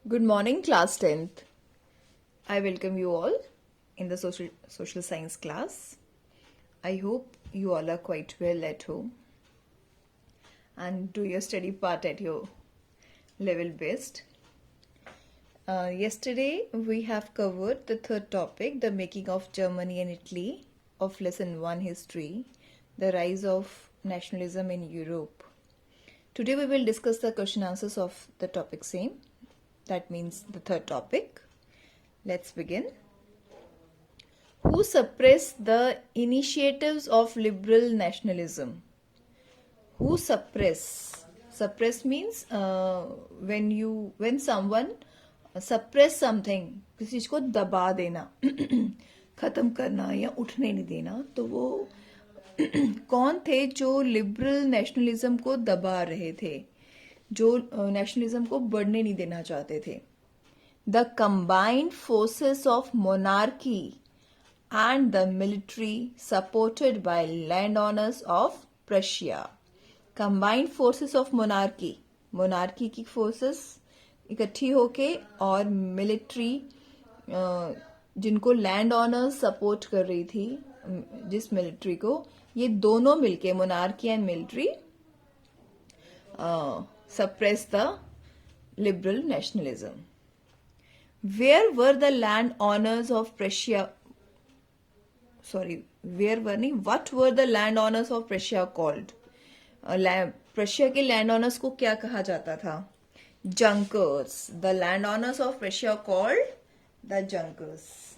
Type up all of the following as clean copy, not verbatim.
Good morning, class 10th. I welcome you all in the social science class. I hope you all are quite well at home and do your study part at your level best. Yesterday we have covered the third topic, the making of Germany and Italy, of lesson 1 history, the rise of nationalism in Europe. Today we will discuss the question answers of the topic same. That means the third topic. Let's begin. Who suppressed the initiatives of liberal nationalism? Who suppress? Suppress means when someone suppress something, किसी चीज को दबा देना, खत्म करना या उठने नहीं देना, तो वो कौन थे जो लिबरल नेशनलिज्म को दबा रहे थे, जो नेशनलिज्म को बढ़ने नहीं देना चाहते थे? The combined forces of monarchy and the military supported by landowners of Prussia. Combined forces of monarchy की forces इकट्ठी होके और मिलिट्री जिनको लैंड ऑनर्स सपोर्ट कर रही थी, जिस मिलिट्री को, ये दोनों मिलके monarchy and military suppress the liberal nationalism. Where were the landowners of Prussia? What were the landowners of Prussia called? Prussia के landowners को क्या कहा जाता था? Junkers. The landowners of Prussia called the Junkers.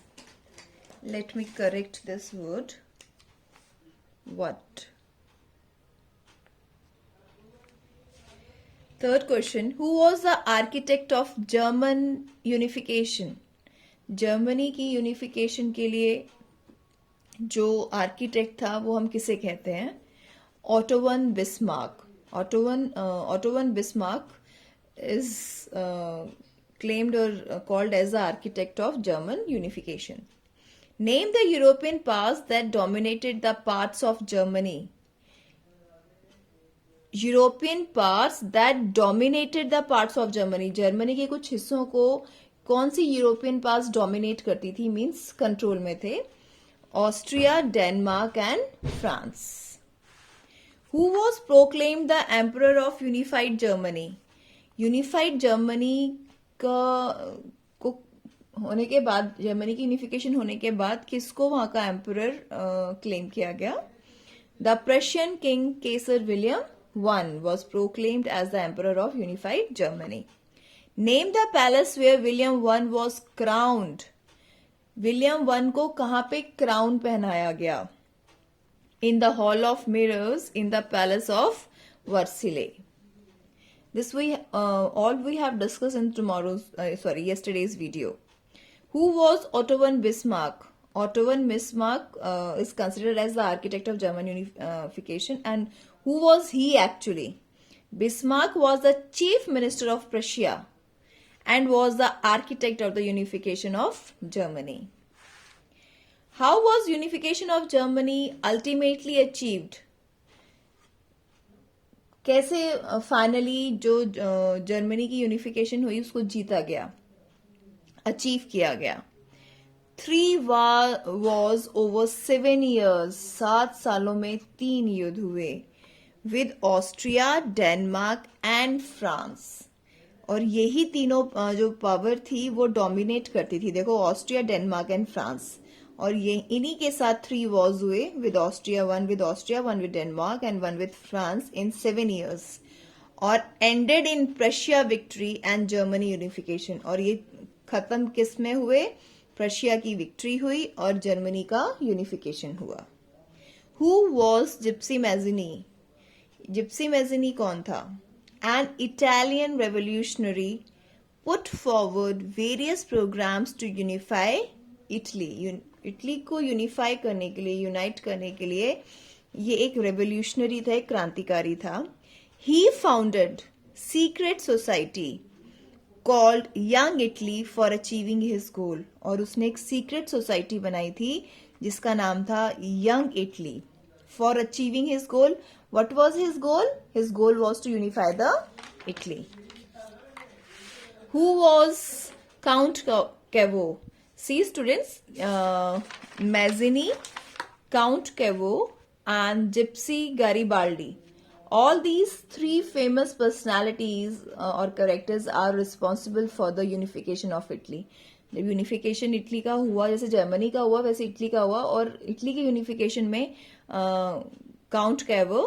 Let me correct this word. What? Third question. Who was the architect of German unification? Germany की unification के लिए जो आर्किटेक्ट था वो हम किसे कहते हैं? Otto von Bismarck. Otto von Bismarck is claimed or called as the architect of German unification. Name the European powers that dominated the parts of Germany. European parts that dominated the parts of Germany. Germany के कुछ हिस्सों को कौन सी European parts dominate करती थी, means control में थे? Austria, Denmark and France. Who was proclaimed the emperor of unified Germany? Unified Germany को होने के बाद, जर्मनी की यूनिफिकेशन होने के बाद किसको वहां का एम्परर क्लेम किया गया? The Prussian king Kesar William I was proclaimed as the emperor of unified Germany. Name the palace where William I was crowned. William I को कहाँ पे क्राउन पहनाया गया? In the Hall of Mirrors in the Palace of Versailles. This all we have discussed in yesterday's video. Who was Otto von Bismarck? Otto von Bismarck is considered as the architect of German unification. And who was he actually? Bismarck was the chief minister of Prussia and was the architect of the unification of Germany. How was unification of Germany ultimately achieved? कैसे finally जो Germany की unification हुई उसको जीता गया, achieve किया गया? 3 wars over 7 years. 7 सालों में 3 युद्ध हुए with Austria, Denmark and France. और यही तीनों जो पावर थी वो डोमिनेट करती थी. देखो, ऑस्ट्रिया, डेनमार्क एंड फ्रांस. और ये इन्हीं के साथ 3 वॉर्स हुए with Austria, one with Denmark and one with France in 7 years. और ended in Prussia victory and Germany unification. और ये खत्म किस में हुए? प्रशिया की विक्ट्री हुई और जर्मनी का यूनिफिकेशन हुआ. Who was Giuseppe Mazzini? Giuseppe Mazzini कौन था? An Italian revolutionary put forward various programmes to unify Italy. Italy को यूनिफाई करने के लिए, यूनाइट करने के लिए ये एक रेवोल्यूशनरी था, एक क्रांतिकारी था. He founded secret society called Young Italy for achieving his goal. और उसने एक सीक्रेट सोसाइटी बनाई थी जिसका नाम था Young Italy for achieving his goal. What was his goal? His goal was to unify the Italy. Who was Count Cavo? See students, Mazzini, Count Cavo and Gypsy Garibaldi. All these three famous personalities or characters are responsible for the unification of Italy. जब unification Italy का हुआ, जैसे Germany का हुआ वैसे Italy का हुआ, और इटली के यूनिफिकेशन में काउंट कैवो,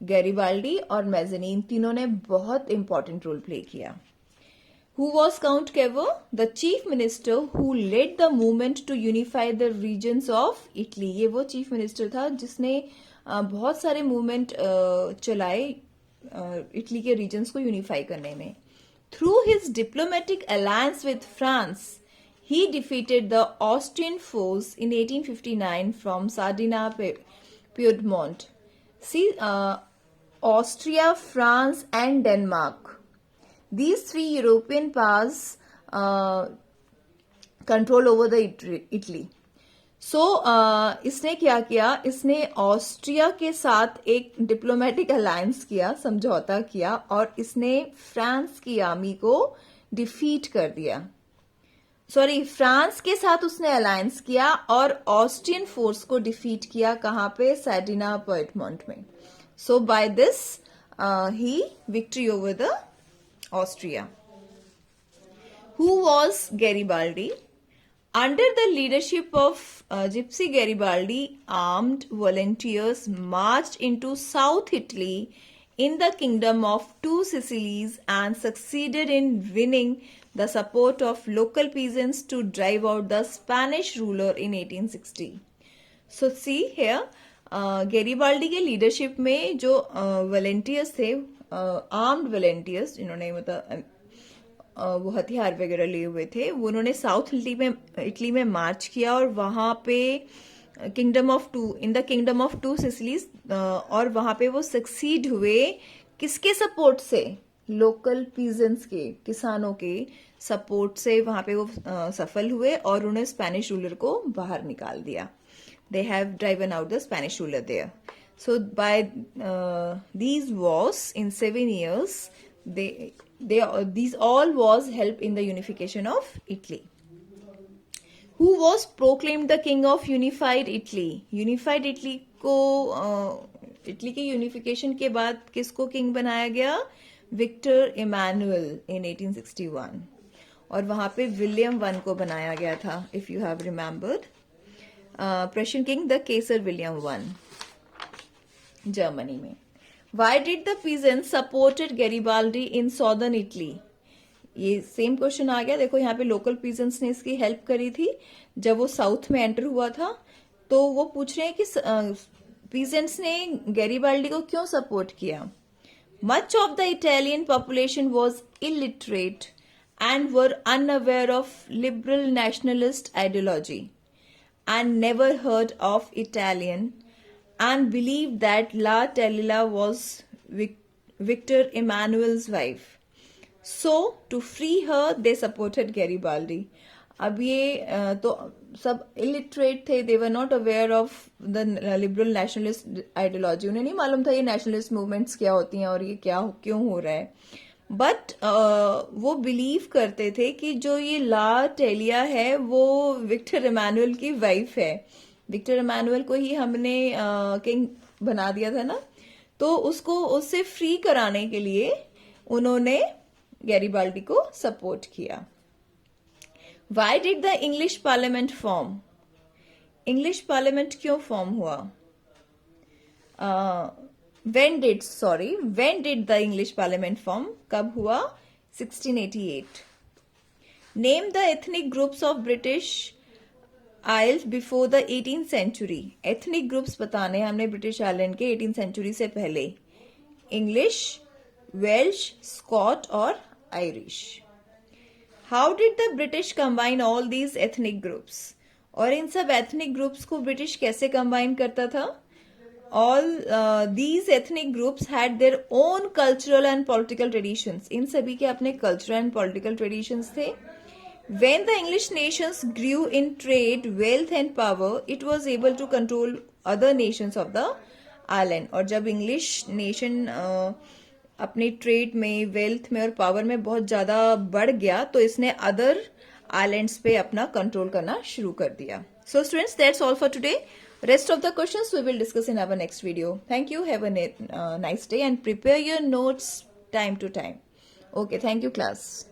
गैरिबाल्डी और मैज़नी, इन तीनों ने बहुत इंपॉर्टेंट रोल प्ले किया. Who was Count Cavo? The chief minister who led the movement to unify the regions of Italy. ये वो चीफ मिनिस्टर था जिसने बहुत सारे मूवमेंट चलाए इटली के रीजन्स को यूनिफाई करने में. Through his diplomatic alliance with France, he defeated the Austrian force in 1859 from Sardinia, Piedmont. See, Austria, France and Denmark. These three European powers control over the Italy. So इसने क्या किया, इसने Austria के साथ एक diplomatic alliance किया, समझौता किया, और इसने फ्रांस की आर्मी को डिफीट कर दिया. सॉरी, फ्रांस के साथ उसने अलायंस किया और ऑस्ट्रियन फोर्स को डिफीट किया. कहाँ पे? सार्डिना पिएडमोंट में. So by this he victory over the Austria. Who was Garibaldi? Under the leadership of Gypsy Garibaldi, armed volunteers marched into South Italy in the kingdom of Two Sicilies and succeeded in winning the support of local peasants to drive out the Spanish ruler in 1860. So see here, Garibaldi के leadership में जो volunteers थे, armed volunteers, जिन्होंने मतलब वो हथियार वगैरह लिए हुए थे, वो उन्होंने साउथ इटली में मार्च किया और वहां पे in the kingdom of two Sicilies, और वहां पे वो सक्सीड हुए. किसके सपोर्ट से? लोकल पीजेंट्स के, किसानों के सपोर्ट से वहां पे वो सफल हुए और उन्होंने स्पेनिश रूलर को बाहर निकाल दिया. They have driven out the Spanish ruler there. So by these wars in 7 years, these all wars helped in the unification of Italy. Who was proclaimed the king of unified Italy? Unified Italy को Italy के unification के बाद किसको king बनाया गया? Victor Emmanuel in 1861. और वहां पे विलियम वन को बनाया गया था, if you have remembered. Prussian king the Kaiser William I. Germany में. Why did the peasants supported Garibaldi in southern Italy? ये सेम क्वेश्चन आ गया. देखो यहाँ पे लोकल पीजेंट्स ने इसकी हेल्प करी थी जब वो साउथ में एंटर हुआ था. तो वो पूछ रहे हैं कि पीजेंट्स ने गैरिबाल्डी को क्यों सपोर्ट किया. Much of the Italian population was illiterate and were unaware of liberal nationalist ideology and never heard of Italian and believed that La Tellila was Victor Emmanuel's wife. So, to free her, they supported Garibaldi. अब ये तो सब illiterate थे, they were not aware of the liberal nationalist ideology. उन्हें नहीं मालूम था ये nationalist movements क्या होती हैं और ये क्यों हो रहा है. बट वो बिलीव करते थे कि जो ये ला टेलिया है वो विक्टर इमैनुअल की वाइफ है. विक्टर इमैनुअल को ही हमने किंग बना दिया था ना, तो उससे फ्री कराने के लिए उन्होंने गैरिबाल्डी को सपोर्ट किया. Why did the English parliament form? English parliament क्यों फॉर्म हुआ? when did the English Parliament form? कब हुआ? 1688. Name the ethnic groups of British Isles before the 18th century. Ethnic groups बताने हमने ब्रिटिश आइलैंड के 18th century से पहले. English, Welsh, Scot और Irish. How did the British combine all these ethnic groups? और इन सब ethnic groups को British कैसे combine करता था? All these ethnic groups had their own cultural and political traditions. इन सभी के अपने cultural and political traditions थे. When the English nations grew in trade, wealth and power, it was able to control other nations of the island. और जब English nation अपनी trade में, wealth में और पावर में बहुत ज्यादा बढ़ गया, तो इसने अदर आइलैंड्स पे अपना कंट्रोल करना शुरू कर दिया. So students, that's all for today. Rest of the questions we will discuss in our next video. Thank you. Have a nice day and prepare your notes time to time. Okay, thank you class.